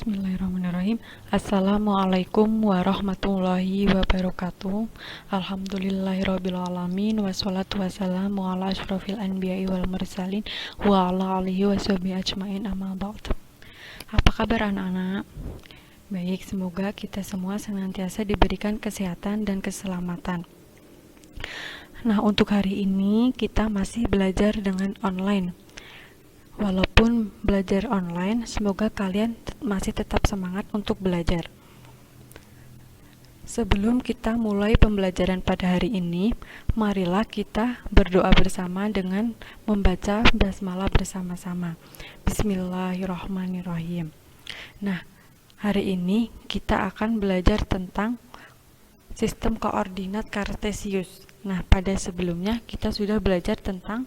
Bismillahirrahmanirrahim. Assalamualaikum warahmatullahi wabarakatuh. Alhamdulillahirrabbilalamin. Wassalatu wassalamu ala asyrafil anbiya'i wal mursalin wa ala alihi washabihi ajmain, amma ba'd. Apa kabar anak-anak? Baik, semoga kita semua senantiasa diberikan kesehatan dan keselamatan. Nah, untuk hari ini kita masih belajar dengan online. Walaupun belajar online, semoga kalian masih tetap semangat untuk belajar. Sebelum kita mulai pembelajaran pada hari ini, marilah kita berdoa bersama dengan membaca basmalah bersama-sama. Bismillahirrahmanirrahim. Nah, hari ini kita akan belajar tentang sistem koordinat kartesius. Nah, pada sebelumnya kita sudah belajar tentang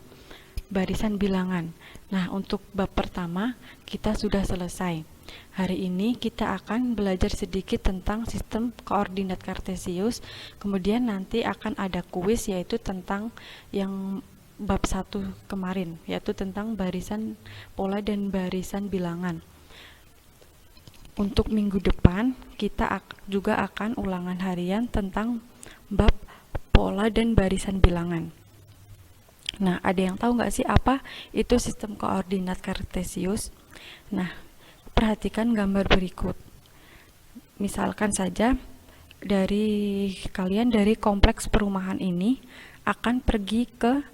barisan bilangan. Nah, untuk bab pertama kita sudah selesai. Hari ini kita akan belajar sedikit tentang sistem koordinat kartesius. Kemudian nanti akan ada kuis, yaitu tentang yang bab 1 kemarin, yaitu tentang barisan pola dan barisan bilangan. Untuk minggu depan kita juga akan ulangan harian tentang bab pola dan barisan bilangan. Nah, ada yang tahu nggak sih apa itu sistem koordinat kartesius? Nah, perhatikan gambar berikut. Misalkan saja dari kalian dari kompleks perumahan ini akan pergi ke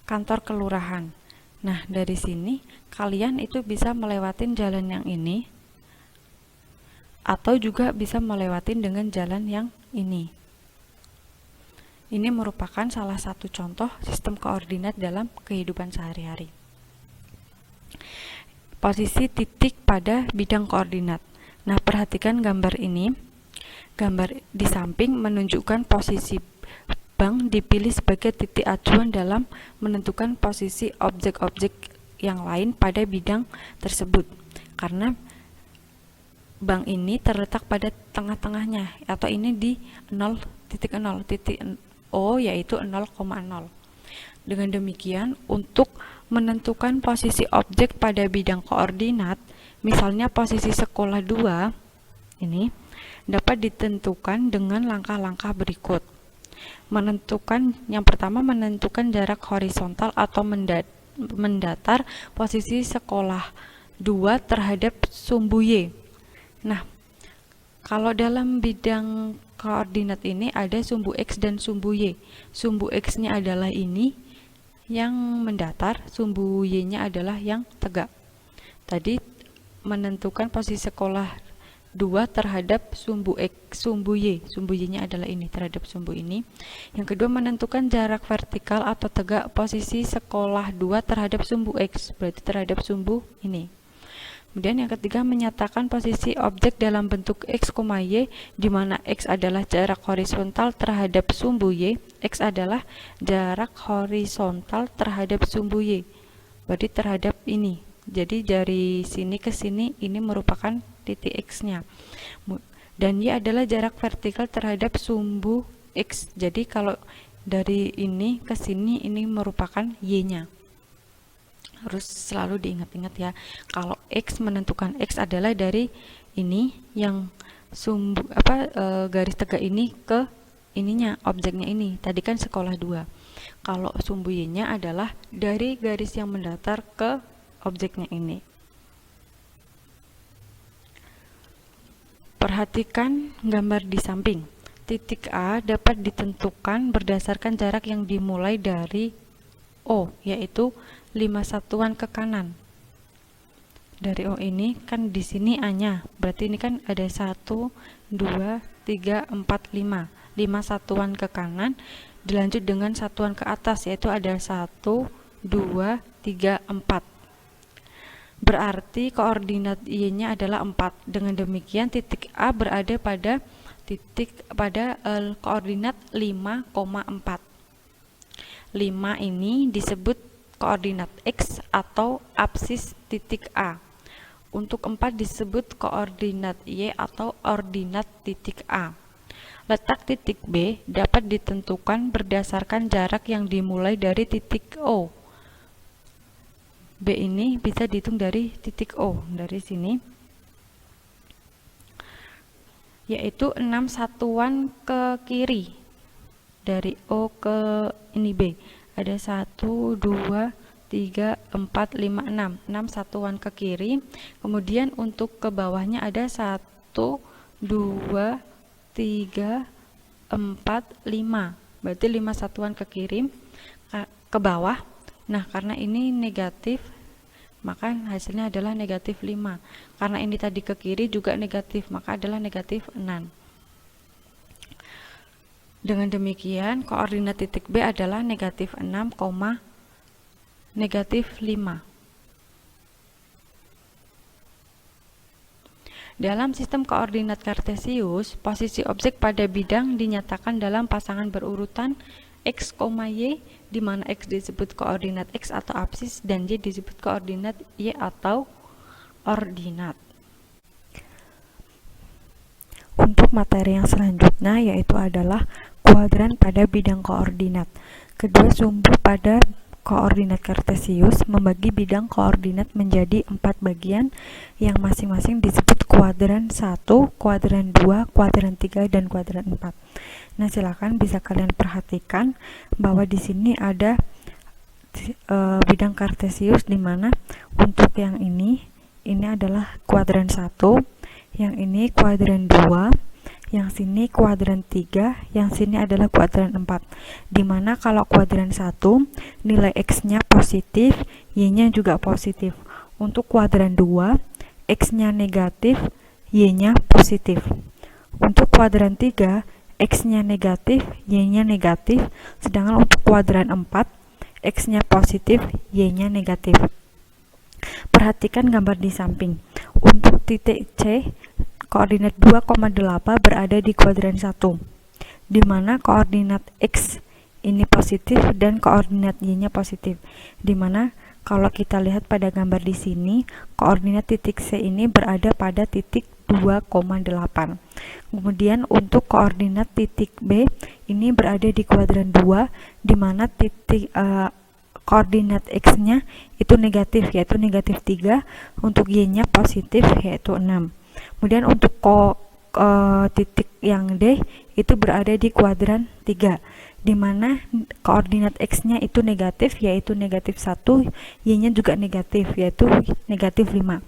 kantor kelurahan. Nah, dari sini kalian itu bisa melewatin jalan yang ini atau juga bisa melewatin dengan jalan yang ini. Ini merupakan salah satu contoh sistem koordinat dalam kehidupan sehari-hari. Posisi titik pada bidang koordinat. Nah, perhatikan gambar ini. Gambar di samping menunjukkan posisi bank dipilih sebagai titik acuan dalam menentukan posisi objek-objek yang lain pada bidang tersebut. Karena bank ini terletak pada tengah-tengahnya, atau ini di 0.0, titik O yaitu 0,0. Dengan demikian, untuk menentukan posisi objek pada bidang koordinat, misalnya posisi sekolah 2, ini dapat ditentukan dengan langkah-langkah berikut. Yang pertama, menentukan jarak horizontal atau mendatar posisi sekolah 2 terhadap sumbu Y. Nah, kalau dalam bidang koordinat ini ada sumbu X dan sumbu Y. Sumbu X-nya adalah ini yang mendatar, sumbu Y-nya adalah yang tegak. Tadi menentukan posisi sekolah 2 terhadap sumbu X, sumbu Y. Sumbu Y-nya adalah ini terhadap sumbu ini. Yang kedua, menentukan jarak vertikal atau tegak posisi sekolah 2 terhadap sumbu X, berarti terhadap sumbu ini. Kemudian yang ketiga, menyatakan posisi objek dalam bentuk X, Y, di mana X adalah jarak horizontal terhadap sumbu Y, X adalah jarak horizontal terhadap sumbu Y, berarti terhadap ini. Jadi dari sini ke sini ini merupakan titik X-nya. Dan Y adalah jarak vertikal terhadap sumbu X. Jadi kalau dari ini ke sini ini merupakan Y-nya. Harus selalu diingat-ingat ya, kalau X menentukan X adalah dari ini yang sumbu garis tegak ini ke ininya, objeknya ini. Tadi kan sekolah 2. Kalau sumbu Y-nya adalah dari garis yang mendatar ke objeknya ini. Perhatikan gambar di samping. Titik A dapat ditentukan berdasarkan jarak yang dimulai dari O, yaitu 5 satuan ke kanan. Dari O ini kan di sini A-nya, berarti ini kan ada 1, 2, 3, 4, 5. 5 satuan ke kanan, dilanjut dengan satuan ke atas, yaitu ada 1, 2, 3, 4. Berarti koordinat Y-nya adalah 4. Dengan demikian titik A berada pada koordinat 5,4. 5 ini disebut koordinat X atau apsis titik A. Untuk 4 disebut koordinat Y atau ordinat titik A. Letak titik B dapat ditentukan berdasarkan jarak yang dimulai dari titik O. B ini bisa dihitung dari titik O, dari sini yaitu 6 satuan ke kiri dari O ke ini B. Ada 1, 2, 3, 4, 5, 6. 6 satuan ke kiri. Kemudian untuk ke bawahnya ada 1, 2, 3, 4, 5. Berarti 5 satuan ke kiri ke bawah. Nah, karena ini negatif, maka hasilnya adalah negatif 5. Karena ini tadi ke kiri juga negatif, maka adalah negatif 6. Dengan demikian, koordinat titik B adalah negatif 6, negatif 5. Dalam sistem koordinat kartesius, posisi objek pada bidang dinyatakan dalam pasangan berurutan X, Y, di mana X disebut koordinat X atau apsis dan Y disebut koordinat Y atau ordinat. Untuk materi yang selanjutnya yaitu adalah kuadran pada bidang koordinat. Kedua sumbu pada koordinat kartesius membagi bidang koordinat menjadi 4 bagian yang masing-masing disebut kuadran 1, kuadran 2, kuadran 3, dan kuadran 4. Nah, silakan bisa kalian perhatikan bahwa di sini ada bidang kartesius di mana untuk yang ini adalah kuadran 1, yang ini kuadran 2, yang sini kuadran 3, yang sini adalah kuadran 4. Dimana kalau kuadran 1 nilai X-nya positif, Y-nya juga positif. Untuk kuadran 2 X-nya negatif, Y-nya positif. Untuk kuadran 3 X-nya negatif, Y-nya negatif. Sedangkan untuk kuadran 4 X-nya positif, Y-nya negatif. Perhatikan gambar di samping. Untuk titik C, koordinat 2,8 berada di kuadran 1, di mana koordinat X ini positif dan koordinat Y-nya positif. Di mana kalau kita lihat pada gambar di sini, koordinat titik C ini berada pada titik 2,8. Kemudian untuk koordinat titik B ini berada di kuadran 2, di mana titik koordinat X-nya itu negatif, yaitu negatif 3, untuk Y-nya positif, yaitu 6. Kemudian untuk titik yang D itu berada di kuadran 3, di mana koordinat X-nya itu negatif, yaitu negatif 1, Y-nya juga negatif, yaitu negatif 5.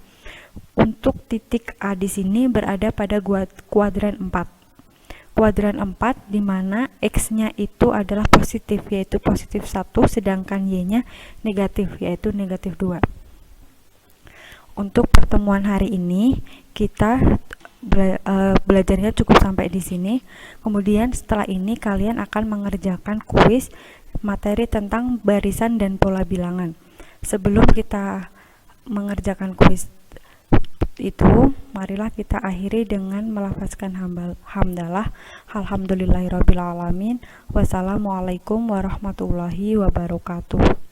Untuk titik A di sini berada pada kuadran 4. Kuadran 4 di mana X-nya itu adalah positif, yaitu positif 1, sedangkan Y-nya negatif, yaitu negatif 2. Untuk pertemuan hari ini kita belajarnya cukup sampai di sini. Kemudian setelah ini kalian akan mengerjakan kuis materi tentang barisan dan pola bilangan. Sebelum kita mengerjakan kuis itu, marilah kita akhiri dengan melafazkan hamdalah. Alhamdulillahirabbil alamin. Wassalamualaikum warahmatullahi wabarakatuh.